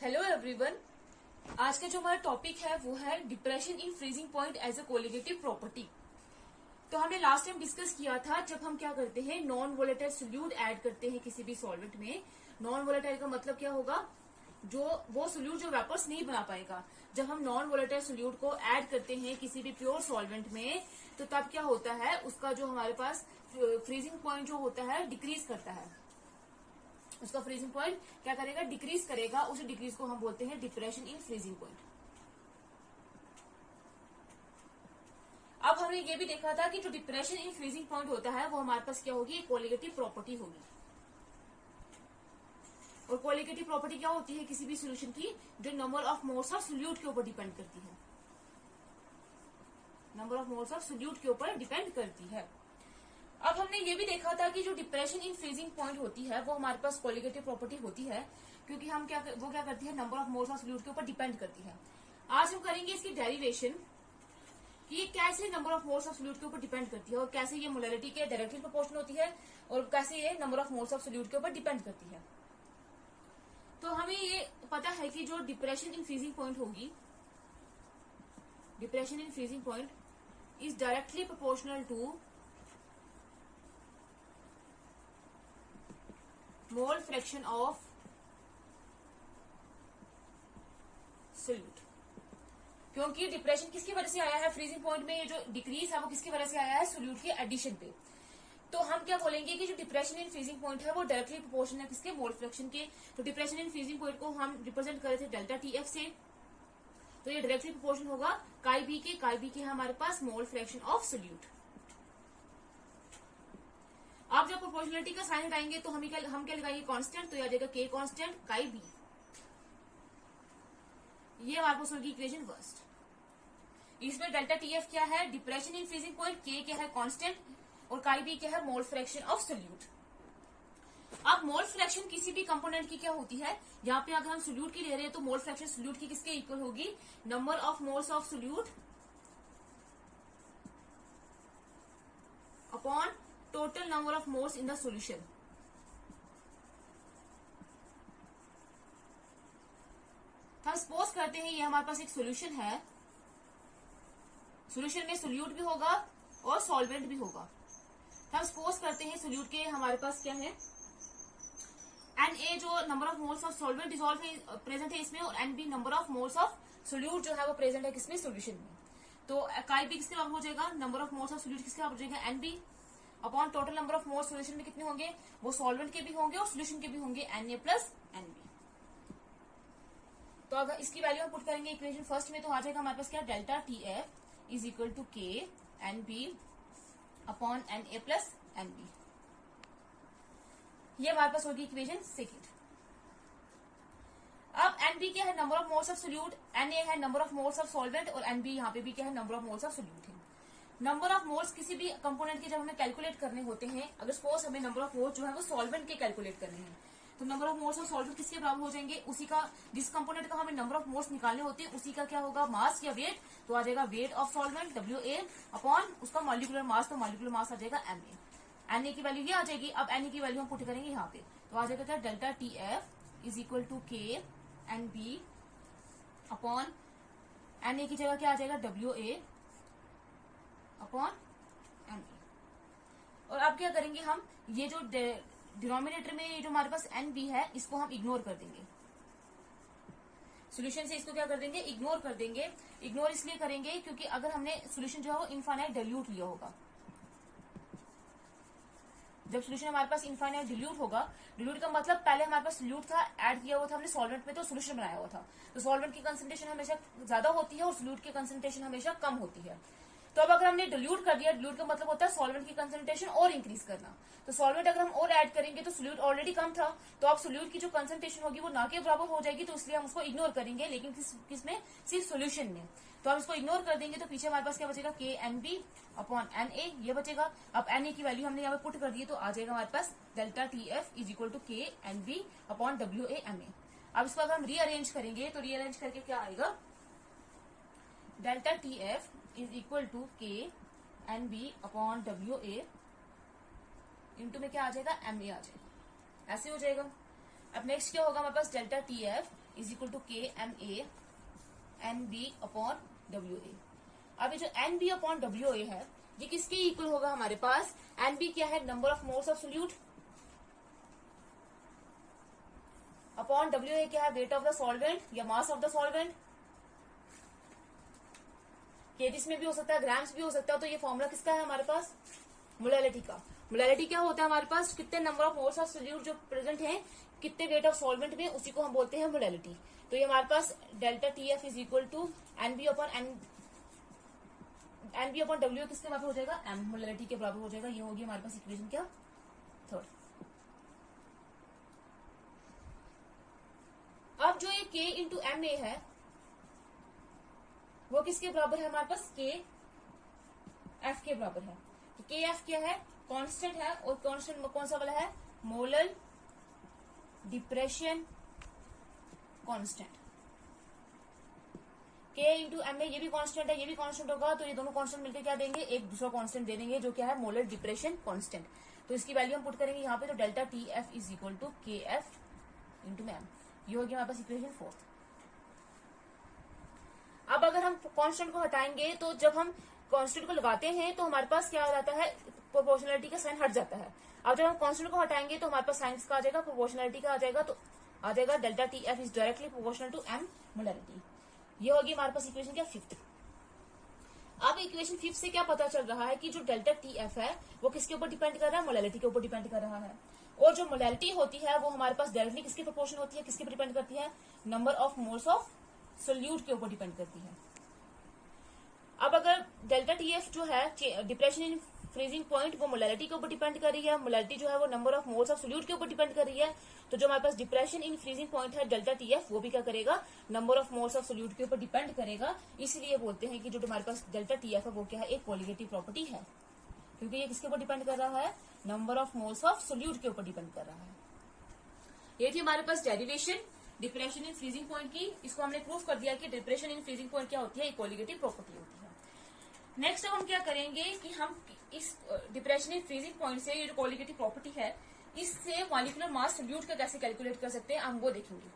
Hello everyone. आज का जो हमारा टॉपिक है वो है depression in freezing point as a colligative property. तो हमने लास्ट टाइम डिस्कस किया था जब हम क्या करते हैं, नॉन वोलेटाइल सोल्यूट ऐड करते हैं किसी भी सॉल्वेंट में। नॉन वोलेटाइल का मतलब क्या होगा, जो वो सोल्यूट जो वेपर्स नहीं बना पाएगा। जब हम नॉन वोलेटाइल सोल्यूट को ऐड करते हैं किसी भी प्योर सॉल्वेंट में, तो तब क्या होता है, उसका जो हमारे पास फ्रीजिंग पॉइंट जो होता है डिक्रीज करता है। उसका फ्रीजिंग पॉइंट क्या करेगा, डिक्रीज करेगा। उस डिक्रीज को हम बोलते हैं डिप्रेशन इन फ्रीजिंग पॉइंट। अब हमने ये भी देखा था कि जो डिप्रेशन इन फ्रीजिंग पॉइंट होता है वो हमारे पास क्या होगी, कोलिगेटिव प्रॉपर्टी होगी। और कोलिगेटिव प्रॉपर्टी क्या होती है किसी भी सोल्यूशन की, जो number of moles of solute के ऊपर डिपेंड करती है। Number of moles of solute के ऊपर डिपेंड करती है। अब हमने ये भी देखा था कि जो डिप्रेशन इन फ्रीजिंग पॉइंट होती है वो हमारे पास कोलिगेटिव प्रॉपर्टी होती है, क्योंकि हम क्या करती है, number of moles of solute के ऊपर डिपेंड करती है। आज हम करेंगे इसकी डेरिवेशन कि ये कैसे number of moles of solute के ऊपर डिपेंड करती है और कैसे ये मोलैरिटी के डायरेक्टली प्रोपोर्शनल होती है और कैसे ये number of moles of solute के ऊपर डिपेंड करती है। तो हमें ये पता है कि जो डिप्रेशन इन फ्रीजिंग पॉइंट होगी, depression in freezing point is directly proportional to mole fraction of solute. क्योंकि डिप्रेशन किसकी वजह से आया है फ्रीजिंग पॉइंट में, ये जो डिक्रीज है वो किसकी वजह से आया है, सोल्यूट के एडिशन पे। तो हम क्या बोलेंगे कि जो डिप्रेशन इन फ्रीजिंग पॉइंट है वो डायरेक्टली प्रोपोर्शनल है किसके, मोल फ्रैक्शन के। तो डिप्रेशन इन फ्रीजिंग पॉइंट को हम रिप्रेजेंट कर रहे थे डेल्टा टी एफ से, तो ये डायरेक्टली प्रोपोर्शनल होगा काई बी के हमारे पास मोल फ्रैक्शन ऑफ सोल्यूट। आप जब प्रोपोर्शनलिटी का साइन हटाएंगे तो हम क्या लगाएंगे, कांस्टेंट। तो आ जाएगा के कांस्टेंट काई बी। ये हमारे पास होगी इक्वेशन फर्स्ट। इसमें डेल्टा टीएफ क्या है, डिप्रेशन इन फ्रीजिंग पॉइंट, के क्या है कांस्टेंट और काई बी क्या है, मोल फ्रैक्शन ऑफ सोल्यूट। अब मोल फ्रैक्शन किसी भी कंपोनेंट की क्या होती है, यहाँ पे अगर हम सोल्यूट की ले रहे हैं तो मोल फ्रैक्शन सोल्यूट की किसके इक्वल होगी, number of moles of solute upon total number of moles in the solution. हम सपोज करते हैं ये हमारे पास एक सॉल्यूशन है, सॉल्यूशन में सोल्यूट भी होगा और सॉल्वेंट भी होगा। हम सपोज करते हैं सोल्यूट के हमारे पास क्या है, Na जो number of moles of solvent dissolve है प्रेजेंट है इसमें, और Nb number of moles of solute जो है वो प्रेजेंट है किसमें, सोल्यूशन में। तो काई बी किसके बराबर हो जाएगा, number of moles of solute किसके बराबर हो जाएगा, Nb upon total number of moles solution में कितने होंगे, वो सॉल्वेंट के भी होंगे और सोल्यूशन के भी होंगे, Na प्लस Nb। तो अगर इसकी वैल्यू हम पुट करेंगे इक्वेशन फर्स्ट में तो आ जाएगा हमारे पास क्या, delta T F is equal to K N B upon Na plus Nb। ये हमारे पास होगी इक्वेशन सेकेंड। अब Nb क्या है, number of moles of solute, Na है number of moles of solvent और Nb यहाँ पे भी क्या है, number of moles of solute है। नंबर ऑफ मोल्स किसी भी कंपोनेंट के जब हमें कैलकुलेट करने होते हैं, अगर सपोज हमें नंबर ऑफ मोल्स जो है वो सॉल्वेंट के कैलकुलेट करने हैं, तो number of moles of solvent किसके बराबर हो जाएंगे, उसी का जिस कंपोनेंट का हमें नंबर ऑफ मोल्स निकालने होते हैं उसी का क्या होगा, मास या वेट। तो आ जाएगा weight of solvent WA upon उसका मॉलिक्यूलर मास, तो मॉलिक्यूलर मास आ जाएगा Na की वैल्यू ये आ जाएगी। अब Na की वैल्यू हम पुट करेंगे यहाँ पे, तो आ जाएगा क्या, delta T F is equal to K N B upon Na की जगह क्या आ जाएगा, WA अपॉन Nb। और अब क्या करेंगे हम, ये जो डिनोमिनेटर में ये जो हमारे पास Nb है इसको हम इग्नोर कर देंगे, सॉल्यूशन से इसको क्या कर देंगे, इग्नोर कर देंगे। इग्नोर इसलिए करेंगे क्योंकि अगर हमने सॉल्यूशन जो है वो इनफाइनाइट डाइल्यूट लिया होगा, जब सॉल्यूशन हमारे पास इनफाइनाइट डिल्यूट होगा, डिल्यूट का मतलब पहले हमारे पास सोल्यूट था, ऐड किया हुआ था हमने सॉल्वेंट में तो सॉल्यूशन बनाया हुआ था, तो सॉल्वेंट की कंसंट्रेशन हमेशा ज्यादा होती है और सोल्यूट की कंसंट्रेशन हमेशा कम होती है। तो अब अगर हमने डिल्यूट कर दिया, डिल्यूट का मतलब होता है सॉल्वेंट की कंसंट्रेशन और इंक्रीज करना, तो सॉल्वेंट अगर हम और ऐड करेंगे तो सोल्यूट ऑलरेडी कम था, तो अब सोल्यूट की जो कंसंट्रेशन होगी वो ना के बराबर हो जाएगी, तो इसलिए हम उसको इग्नोर करेंगे, लेकिन किसमें, सिर्फ सोल्यूशन में। तो हम इसको इग्नोर कर देंगे तो पीछे हमारे पास क्या बचेगा, के एन बी अपॉन Na ये बचेगा। अब Na की वैल्यू हमने यहाँ पे पुट कर दी, तो आ जाएगा हमारे पास delta T F is equal to K N B upon WA Ma। अब इसको अगर हम रीअरेंज करेंगे तो रीअरेंज करके क्या आएगा, delta T F is equal to K N B upon WA into में क्या आ जाएगा, Ma आ जाएगा, ऐसे हो जाएगा। अब नेक्स्ट क्या होगा हमारे पास, delta T F is equal to K M A N B upon W A. अब ये जो N B upon W A है ये किसके इक्वल होगा हमारे पास, एन बी क्या है, number of moles of solute, upon W ए क्या है, वेट ऑफ द सॉल्वेंट या mass of the solvent. Kgs में भी हो सकता है, ग्राम्स भी हो सकता है। तो ये फॉर्मूला किसका है हमारे पास, मोलैलिटी का। मोलैलिटी क्या होता है हमारे पास, कितने number of moles of solute जो प्रेजेंट है कितने वेट ऑफ सॉल्वेंट में, उसी को हम बोलते हैं मोलैलिटी। तो ये हमारे पास delta T F is equal to N B upon W किसके बराबर हो जाएगा, एम मोलैलिटी के बराबर हो जाएगा। ये होगी हमारे पास इक्वेशन क्या, थर्ड। अब जो ये K इंटू एम ए है वो किसके बराबर है हमारे पास, के एफ के बराबर है। तो के एफ क्या है, कांस्टेंट है, और कांस्टेंट कौन सा वाला है, मोलर डिप्रेशन कांस्टेंट। के इंटू एम ए ये भी कांस्टेंट है, ये भी कांस्टेंट होगा, तो ये दोनों कांस्टेंट मिलकर क्या देंगे, एक दूसरा कांस्टेंट दे देंगे जो क्या है, मोलर डिप्रेशन कांस्टेंट। तो इसकी वैल्यू हम पुट करेंगे यहाँ पे, तो delta T F is equal to K F into M. ये होगी हमारे पास इक्वेशन फोर्थ। अब अगर हम कांस्टेंट को हटाएंगे तो जब हम कांस्टेंट को लगाते हैं तो हमारे पास क्या हो जाता है, प्रोपोर्शनलिटी का साइन हट जाता है। अब जब हम कांस्टेंट को हटाएंगे तो हमारे पास साइन का आ जाएगा, प्रोपोर्शनलिटी का आ जाएगा, तो आ जाएगा delta T F is directly proportional to M molality. ये होगी हमारे पास इक्वेशन क्या, फिफ्थ। अब इक्वेशन फिफ्थ से क्या पता चल रहा है कि जो डेल्टा टी एफ है वो किसके ऊपर डिपेंड कर रहा है, मोलैलिटी के ऊपर डिपेंड कर रहा है। और जो मोलैलिटी होती है वो हमारे पास डायरेक्टली किसके प्रोपोर्शन होती है, किसके पर डिपेंड करती है, number of moles of solute के ऊपर डिपेंड करती है। अब अगर डेल्टा टी एफ जो है डिप्रेशन इन फ्रीजिंग पॉइंट वो मोलैलिटी के ऊपर डिपेंड कर रही है, मोलैलिटी जो है वो number of moles of solute के ऊपर डिपेंड कर रही है, तो जो हमारे पास डिप्रेशन इन फ्रीजिंग पॉइंट है डेल्टा टी एफ वो भी क्या करेगा, number of moles of solute के ऊपर डिपेंड करेगा। इसलिए बोलते हैं कि जो हमारे पास डेल्टा टी एफ है वो क्या है, एक कोलिगेटिव प्रॉपर्टी है, क्योंकि ये किसके ऊपर डिपेंड कर रहा है, number of moles of solute के ऊपर डिपेंड कर रहा है। ये थी हमारे पास derivation depression in freezing point की। इसको हमने प्रूव कर दिया कि डिप्रेशन इन फ्रीजिंग पॉइंट क्या होती है, कोलिगेटिव प्रॉपर्टी होती है। नेक्स्ट अब हम क्या करेंगे कि हम इस डिप्रेशन इन फ्रीजिंग पॉइंट से ये जो कोलिगेटिव प्रॉपर्टी है इससे मॉलिक्यूलर मास सोल्यूट का कैसे कैलकुलेट कर सकते हैं हम वो देखेंगे।